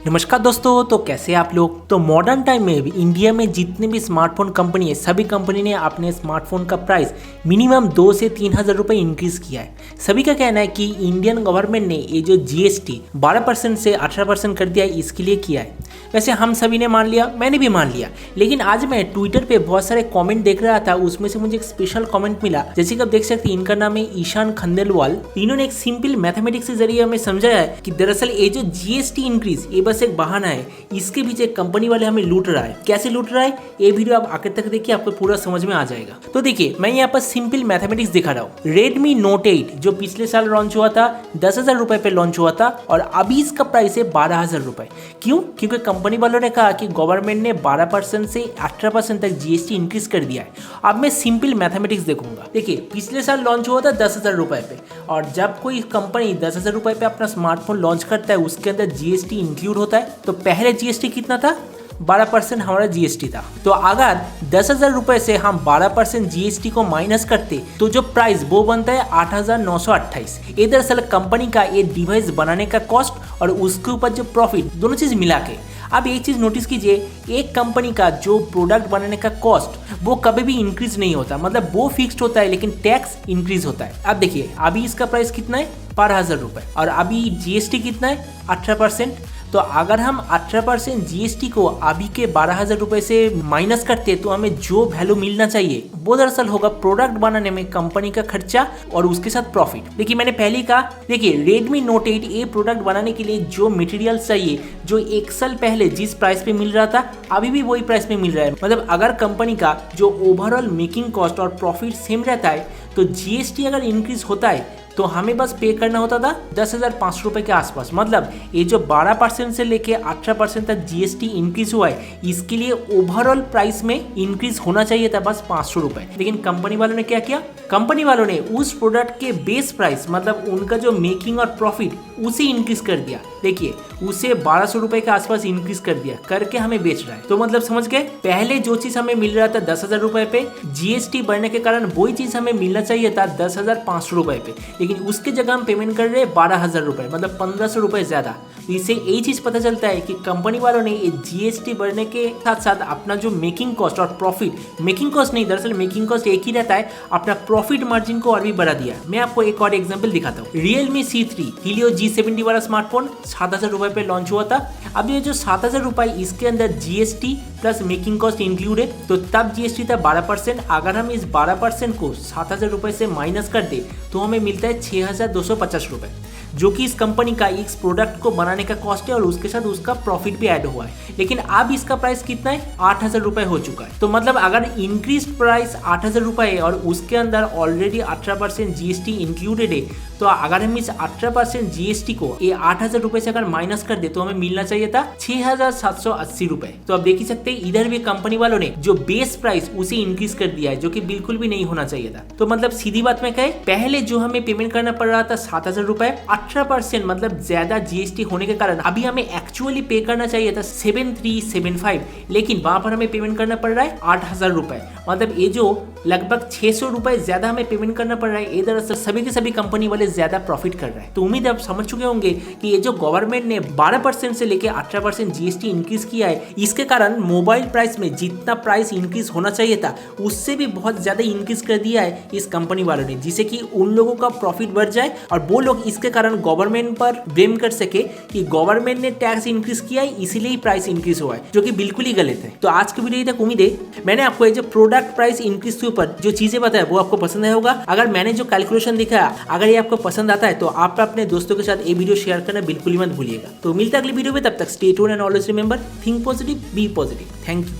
नमस्कार दोस्तों, तो कैसे आप लोग। तो मॉडर्न टाइम में भी इंडिया में जितने भी स्मार्टफोन कंपनी है, सभी कंपनी ने अपने स्मार्टफोन का प्राइस मिनिमम 2 से 3 हज़ार रुपये इंक्रीज़ किया है। सभी का कहना है कि इंडियन गवर्नमेंट ने ये जो जीएसटी 12% से 18% कर दिया है, इसके लिए किया है। वैसे हम सभी ने मान लिया, मैंने भी मान लिया, लेकिन आज मैं ट्विटर पे बहुत सारे कमेंट देख रहा था, उसमें से मुझे एक स्पेशल कमेंट मिला। जैसे कि आप देख सकते हैं, इनका नाम है ईशान खंडेलवाल। इन्होंने एक सिंपल मैथमेटिक्स के जरिए हमें समझाया है कि दरअसल ये जो जीएसटी इंक्रीज ये बस एक बहाना है, इसके पीछे कंपनी वाले हमें लूट रहा है। कैसे लूट रहा है, ये वीडियो आप आखिर तक देखिए, आपको पूरा समझ में आ जाएगा। तो देखिए, मैं यहाँ पर सिंपल मैथमेटिक्स दिखा रहा हूँ। रेडमी नोट 8 जो पिछले साल लॉन्च हुआ था, 10,000 रुपए पे लॉन्च हुआ था, और अभी इसका प्राइस है 12,000 रुपए। क्यों? क्योंकि कंपनी वालों ने कहा कि गवर्नमेंट ने 12% से 18% तक जीएसटी इंक्रीज कर दिया है। अब मैं सिंपल मैथमेटिक्स देखूंगा। देखिए, पिछले साल लॉन्च हुआ था 10,000 रुपए पे, और जब कोई कंपनी 10,000 रुपए पे अपना स्मार्टफोन लॉन्च करता है, उसके अंदर जीएसटी इंक्लूड होता है। तो पहले जीएसटी कितना था? 12% हमारा जीएसटी था। तो अगर 10,000 रुपए से हम 12% जीएसटी को माइनस करते तो जो प्राइस वो बनता है 8,928। ये दरअसल कंपनी का ये डिवाइस बनाने का कॉस्ट और उसके ऊपर जो प्रॉफिट, दोनों चीज मिला के। अब एक चीज नोटिस कीजिए, एक कंपनी का जो प्रोडक्ट बनाने का कॉस्ट वो कभी भी इंक्रीज नहीं होता, मतलब वो फिक्स्ड होता है, लेकिन टैक्स इंक्रीज होता है। अब देखिए, अभी इसका प्राइस कितना है? 12,000 रुपए, और अभी जीएसटी कितना है? 18%। तो अगर हम 18% जीएसटी को अभी के 12,000 रुपए से माइनस करते तो हमें जो वैल्यू मिलना चाहिए वो दरअसल होगा प्रोडक्ट बनाने में कंपनी का खर्चा और उसके साथ प्रॉफिट। देखिए, मैंने पहले ही कहा, देखिए रेडमी नोट 8 ये प्रोडक्ट बनाने के लिए जो मटेरियल चाहिए, जो 1 साल पहले जिस प्राइस पे मिल रहा था, अभी भी वही प्राइस पे मिल रहा है। मतलब अगर कंपनी का जो ओवरऑल मेकिंग कॉस्ट और प्रॉफिट सेम रहता है, तो जीएसटी अगर इंक्रीज होता है तो हमें बस पे करना होता था 10,500 रुपए के आसपास। मतलब ये जो 12% से लेके 18% तक जीएसटी इंक्रीज हुआ है, इसके लिए ओवरऑल प्राइस में इंक्रीज होना चाहिए था बस 500 रुपए। लेकिन कंपनी वालों ने क्या किया? कंपनी वालों ने उस प्रोडक्ट के बेस प्राइस, मतलब उनका जो मेकिंग और प्रॉफिट, उसे इंक्रीज कर दिया। देखिए, उसे 1200 रुपए के आसपास इंक्रीज कर दिया, करके हमें बेच रहा है। तो मतलब समझ गए, पहले जो चीज हमें मिल रहा था 10,000 रुपए पे, जीएसटी बढ़ने के कारण वही चीज हमें मिलना चाहिए था 10,500 रुपए पे, लेकिन उसके जगह हम पेमेंट कर रहे हैं 12,000 रुपए, मतलब 1,500 रुपए ज्यादा। तो इससे यही चीज पता चलता है कि कंपनी वालों ने ये जीएसटी बढ़ने के साथ साथ अपना जो मेकिंग कॉस्ट और प्रॉफिट, मेकिंग कॉस्ट नहीं, दरअसल मेकिंग कॉस्ट एक ही रहता है, अपना प्रॉफिट मार्जिन को और भी बढ़ा दिया। मैं आपको एक और एग्जांपल दिखाता हूँ। Realme C3 Helio G70 वाला स्मार्टफोन 7,000 रुपए पे लॉन्च हुआ था। अब ये जो 7,000 रुपए, इसके अंदर GST plus making cost include है, तो तब जीएसटी था 12%। अगर हम इस 12% को 7,000 रुपए से माइनस कर दे तो हमें मिलता है 6,250 रुपए, जो कि इस कंपनी का इस प्रोडक्ट को बनाने का कॉस्ट है, और उसके साथ उसका प्रॉफिट भी ऐड हुआ है। लेकिन अब इसका प्राइस कितना है? 8,000 रुपए हो चुका है। तो मतलब अगर इंक्रीज प्राइस 8,000 रुपए है और उसके अंदर ऑलरेडी 18% जीएसटी इंक्लूडेड है, तो अगर हम इस 18% जीएसटी को ये 8,000 रुपए से अगर माइनस कर दे तो हमें मिलना चाहिए था 6,780 रुपए। तो अब देख ही सकते हैं, इधर भी कंपनी वालों ने जो बेस प्राइस उसे इंक्रीज कर दिया है, जो कि बिल्कुल भी नहीं होना चाहिए था। तो मतलब सीधी बात में कहे, पहले जो हमें पेमेंट करना पड़ रहा था 7,000 रुपए, 18% मतलब ज्यादा जीएसटी होने के कारण अभी हमें एक्चुअली पे करना चाहिए था 7,375, लेकिन वहां पर हमें पेमेंट करना पड़ रहा है 8,000 रुपए। मतलब ये जो लगभग 600 रुपए ज्यादा हमें पेमेंट करना पड़ रहा है, ये दरअसल सभी के सभी कंपनी वाले ज्यादा प्रॉफिट कर रहे हैं। तो उम्मीद आप समझ चुके होंगे कि ये जो गवर्नमेंट ने 12% से लेके 18% जीएसटी इंक्रीज किया है, इसके कारण मोबाइल प्राइस में जितना प्राइस इंक्रीज होना चाहिए था, उससे भी बहुत ज्यादा इंक्रीज कर दिया है इस कंपनी वालों ने, जिससे कि उन लोगों का प्रॉफिट बढ़ जाए और वो लोग इसके कारण गवर्नमेंट पर ब्लेम कर सके कि गवर्नमेंट ने टैक्स इंक्रीज किया है, इसीलिए ही प्राइस इंक्रीज हुआ है, जो कि बिल्कुल ही गलत है। तो आज की वीडियो तक उम्मीद है मैंने आपको ये जो प्रोडक्ट प्राइस इंक्रीज के ऊपर जो चीजें बताया वो आपको पसंद आया होगा। अगर मैंने जो कैलकुलेशन दिखाया, अगर ये आपको पसंद आता है तो आप अपने दोस्तों के साथ ये वीडियो शेयर करना बिल्कुल ही मत भूलिएगा। तो मिलता है अगली वीडियो में, तब तक stay tuned and always remember, think positive, be positive. Thank you.